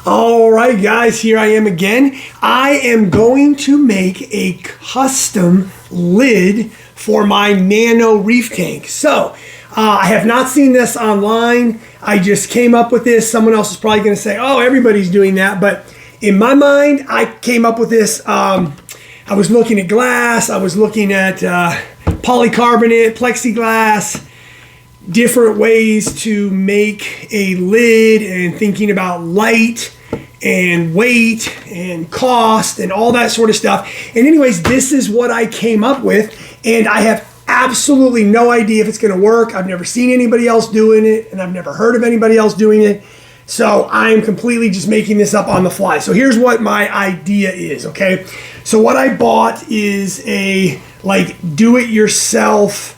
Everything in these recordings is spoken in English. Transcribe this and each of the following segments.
All right, guys, here I am again. I am going to make a custom lid for my Nano reef tank. So, I have not seen this online. I just came up with this. Someone else is probably going to say, oh, everybody's doing that. But in my mind, I came up with this. I was looking at glass. I was looking at polycarbonate, plexiglass, different ways to make a lid, and thinking about light and weight and cost and all that sort of stuff. And anyways, this is what I came up with, and I have absolutely no idea if it's going to work. I've never seen anybody else doing it, and I've never heard of anybody else doing it. So I'm completely just making this up on the fly. So here's what my idea is, okay? So what I bought is a do-it-yourself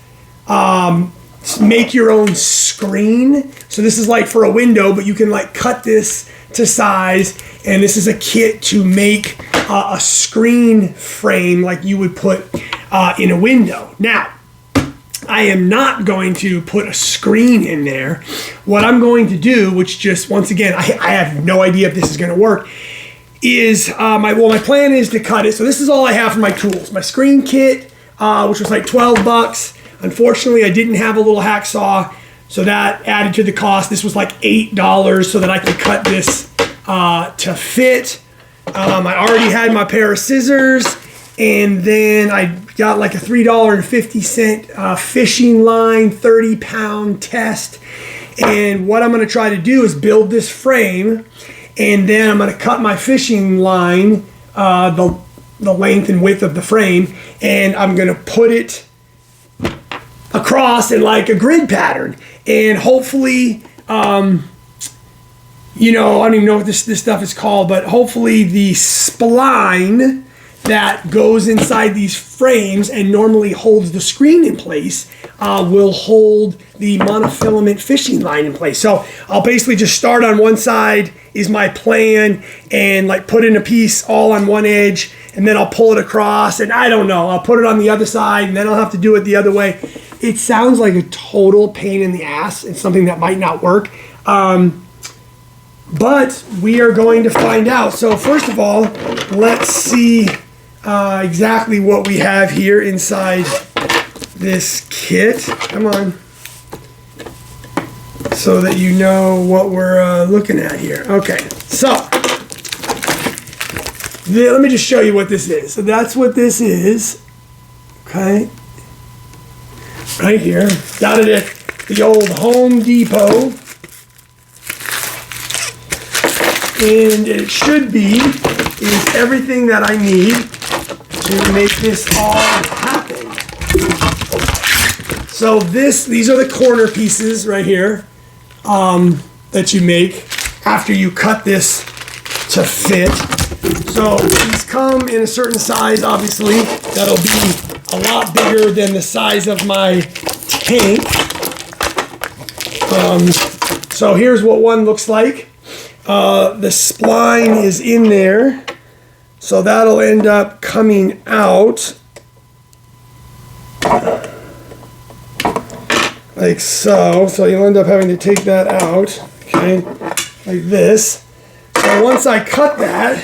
make your own screen. So this is like for a window, but you can cut this to size, and this is a kit to make a screen frame like you would put in a window. Now, I am not going to put a screen in there. What I'm going to do, which just once again, I have no idea if this is going to work, is my plan is to cut it. So this is all I have for my tools. My screen kit, which was like 12 bucks. Unfortunately, I didn't have a little hacksaw, so that added to the cost. This was like $8 so that I could cut this to fit. I already had my pair of scissors, and then I got like a $3.50 fishing line, 30-pound test. And what I'm going to try to do is build this frame, and then I'm going to cut my fishing line, the length and width of the frame, and I'm going to put it across in like a grid pattern, and hopefully I don't even know what this stuff is called, but hopefully the spline that goes inside these frames and normally holds the screen in place will hold the monofilament fishing line in place. So I'll basically just start on one side is my plan, and put in a piece all on one edge, and then I'll pull it across, and I don't know, I'll put it on the other side, and then I'll have to do it the other way. It sounds like a total pain in the ass. It's something that might not work. But we are going to find out. So first of all, let's see exactly what we have here inside this kit. Come on. So that you know what we're looking at here. Okay, so let me just show you what this is. So that's what this is. Okay. Right here. Got it at the old Home Depot. And it should be is everything that I need to make this all happen. So these are the corner pieces right here that you make after you cut this to fit. So these come in a certain size, obviously. That'll be a lot bigger than the size of my tank. So here's what one looks like. The spline is in there, so that'll end up coming out like so. So you'll end up having to take that out, okay, like this. So once I cut that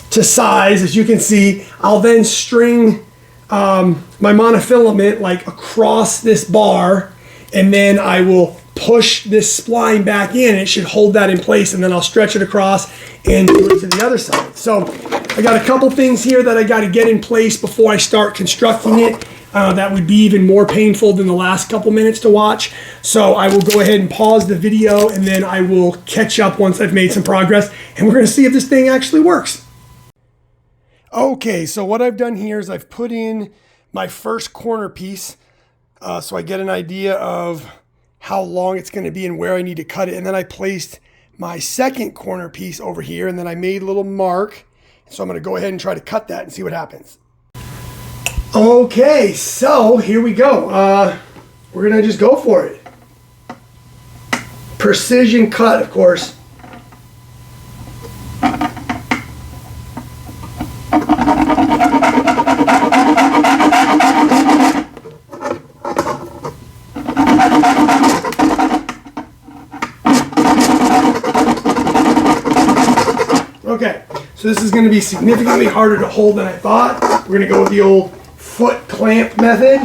to size, as you can see, I'll then string my monofilament across this bar, and then I will push this spline back in. It should hold that in place, and then I'll stretch it across and do it to the other side. So I got a couple things here that I got to get in place before I start constructing it. That would be even more painful than the last couple minutes to watch. So I will go ahead and pause the video, and then I will catch up once I've made some progress, and we're going to see if this thing actually works. Okay, so what I've done here is I've put in my first corner piece so I get an idea of how long it's going to be and where I need to cut it. And then I placed my second corner piece over here, and then I made a little mark. So I'm going to go ahead and try to cut that and see what happens. Okay, so here we go. We're going to just go for it. Precision cut, of course. Okay, so this is going to be significantly harder to hold than I thought. We're going to go with the old foot clamp method.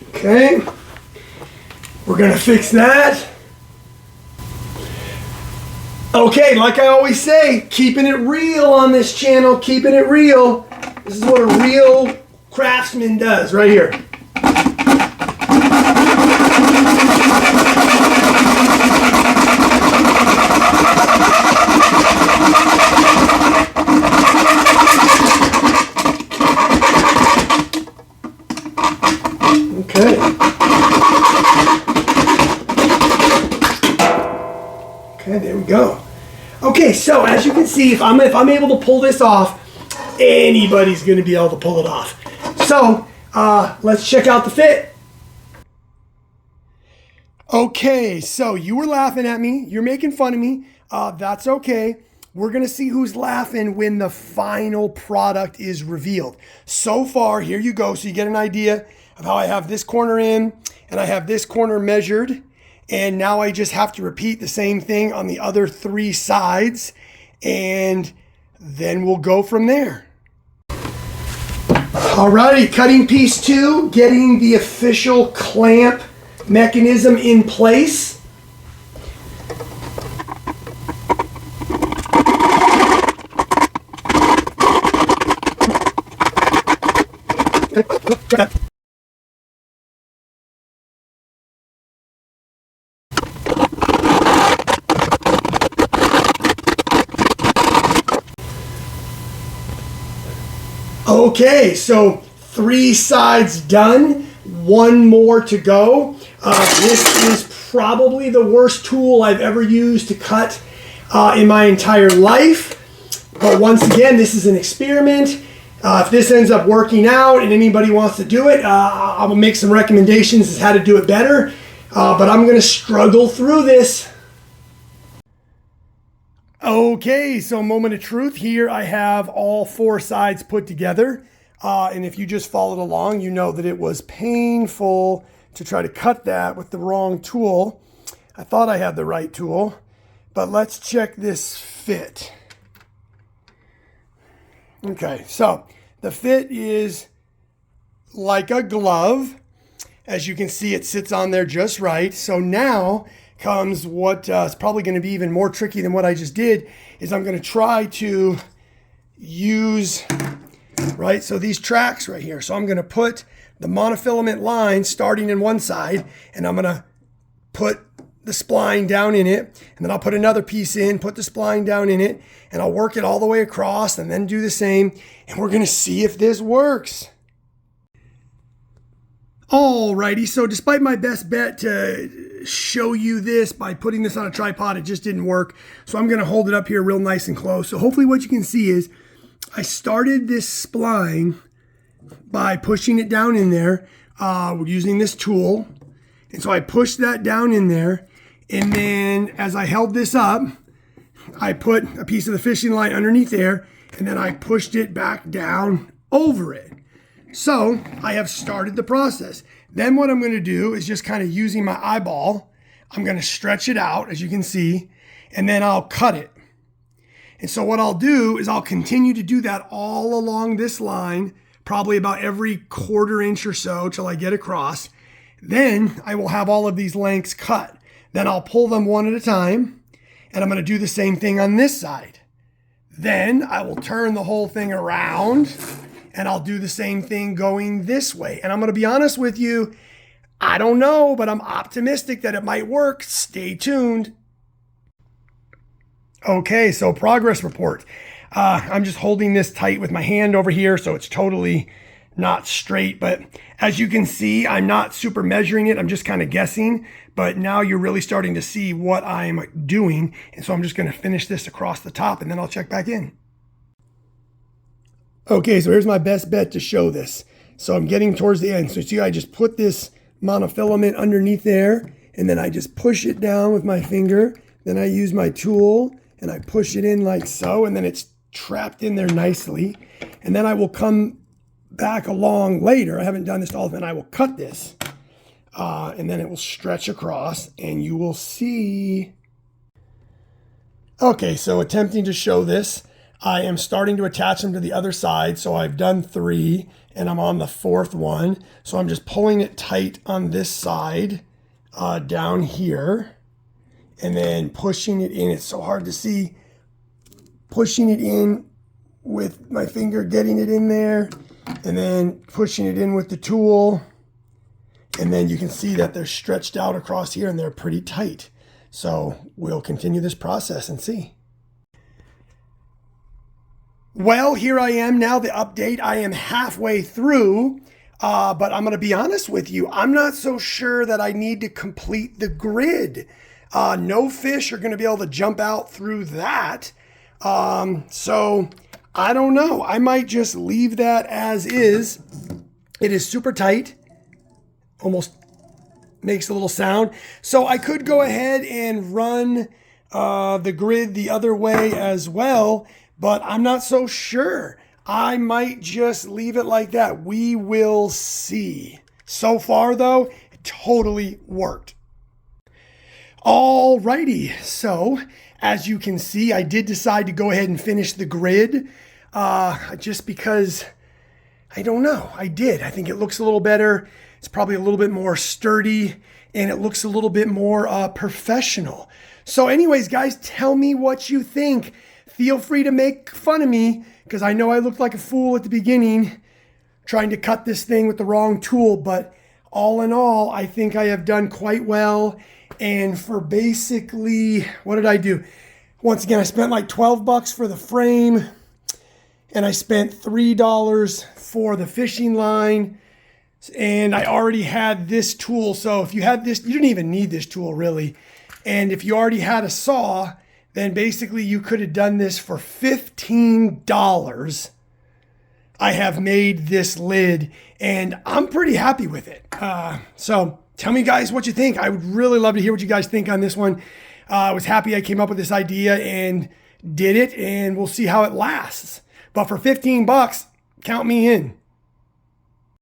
Okay, we're going to fix that. Okay, like I always say, keeping it real on this channel, keeping it real. This is what a real craftsman does right here. Okay. Okay, there we go. Okay, so as you can see, if I'm able to pull this off, anybody's going to be able to pull it off. So let's check out the fit. Okay, so you were laughing at me. You're making fun of me. That's okay. We're going to see who's laughing when the final product is revealed. So far, here you go. So you get an idea of how I have this corner in and I have this corner measured. And now I just have to repeat the same thing on the other 3 sides. And then we'll go from there. Alrighty, cutting piece 2, getting the official clamp mechanism in place. Okay, so 3 sides done, 1 more to go. This is probably the worst tool I've ever used to cut in my entire life. But once again, this is an experiment. If this ends up working out and anybody wants to do it, I will make some recommendations as how to do it better. But I'm going to struggle through this. Okay, so moment of truth here. I have all 4 sides put together. And if you just followed along, you know that it was painful to try to cut that with the wrong tool. I thought I had the right tool, but let's check this fit. Okay, so the fit is like a glove. As you can see, it sits on there just right. So now comes what is probably going to be even more tricky than what I just did, is I'm going to try to use, right, so these tracks right here. So I'm going to put the monofilament line starting in one side, and I'm going to put the spline down in it, and then I'll put another piece in, put the spline down in it, and I'll work it all the way across and then do the same, and we're going to see if this works. Alrighty, so despite my best bet to show you this by putting this on a tripod, it just didn't work. So I'm going to hold it up here real nice and close. So hopefully what you can see is I started this spline by pushing it down in there using this tool. And so I pushed that down in there. And then as I held this up, I put a piece of the fishing line underneath there, and then I pushed it back down over it. So I have started the process. Then what I'm going to do is just kind of using my eyeball, I'm going to stretch it out, as you can see, and then I'll cut it. And so what I'll do is I'll continue to do that all along this line, probably about every 1/4 inch or so till I get across. Then I will have all of these lengths cut. Then I'll pull them one at a time, and I'm going to do the same thing on this side. Then I will turn the whole thing around, and I'll do the same thing going this way. And I'm going to be honest with you, I don't know, but I'm optimistic that it might work. Stay tuned. Okay, so progress report. I'm just holding this tight with my hand over here, so it's totally not straight. But as you can see, I'm not super measuring it. I'm just kind of guessing. But now you're really starting to see what I'm doing. And so I'm just going to finish this across the top, and then I'll check back in. Okay, so here's my best bet to show this. So I'm getting towards the end. So see, I just put this monofilament underneath there, and then I just push it down with my finger. Then I use my tool, and I push it in like so, and then it's trapped in there nicely. And then I will come back along later. I haven't done this all, and I will cut this. and then it will stretch across and you will see. Okay, so attempting to show this, I am starting to attach them to the other side. So I've done 3 and I'm on the 4th one. So I'm just pulling it tight on this side down here and then pushing it in. It's so hard to see. Pushing it in with my finger, getting it in there, and then pushing it in with the tool. And then you can see that they're stretched out across here and they're pretty tight. So we'll continue this process and see. Well, here I am now, the update. I am halfway through, but I'm going to be honest with you. I'm not so sure that I need to complete the grid. No fish are going to be able to jump out through that. So I don't know. I might just leave that as is. It is super tight. Almost makes a little sound. So I could go ahead and run the grid the other way as well, but I'm not so sure. I might just leave it like that. We will see. So far though, it totally worked. Alrighty, so as you can see, I did decide to go ahead and finish the grid just because, I don't know, I did. I think it looks a little better. It's probably a little bit more sturdy and it looks a little bit more professional. So anyways, guys, tell me what you think. Feel free to make fun of me because I know I looked like a fool at the beginning trying to cut this thing with the wrong tool, but all in all, I think I have done quite well. And for basically, what did I do? Once again, I spent like 12 bucks for the frame and I spent $3 for the fishing line. And I already had this tool. So if you had this, you didn't even need this tool really. And if you already had a saw, then basically you could have done this for $15. I have made this lid and I'm pretty happy with it. So tell me guys what you think. I would really love to hear what you guys think on this one. I was happy I came up with this idea and did it, and we'll see how it lasts. But for 15 bucks, count me in.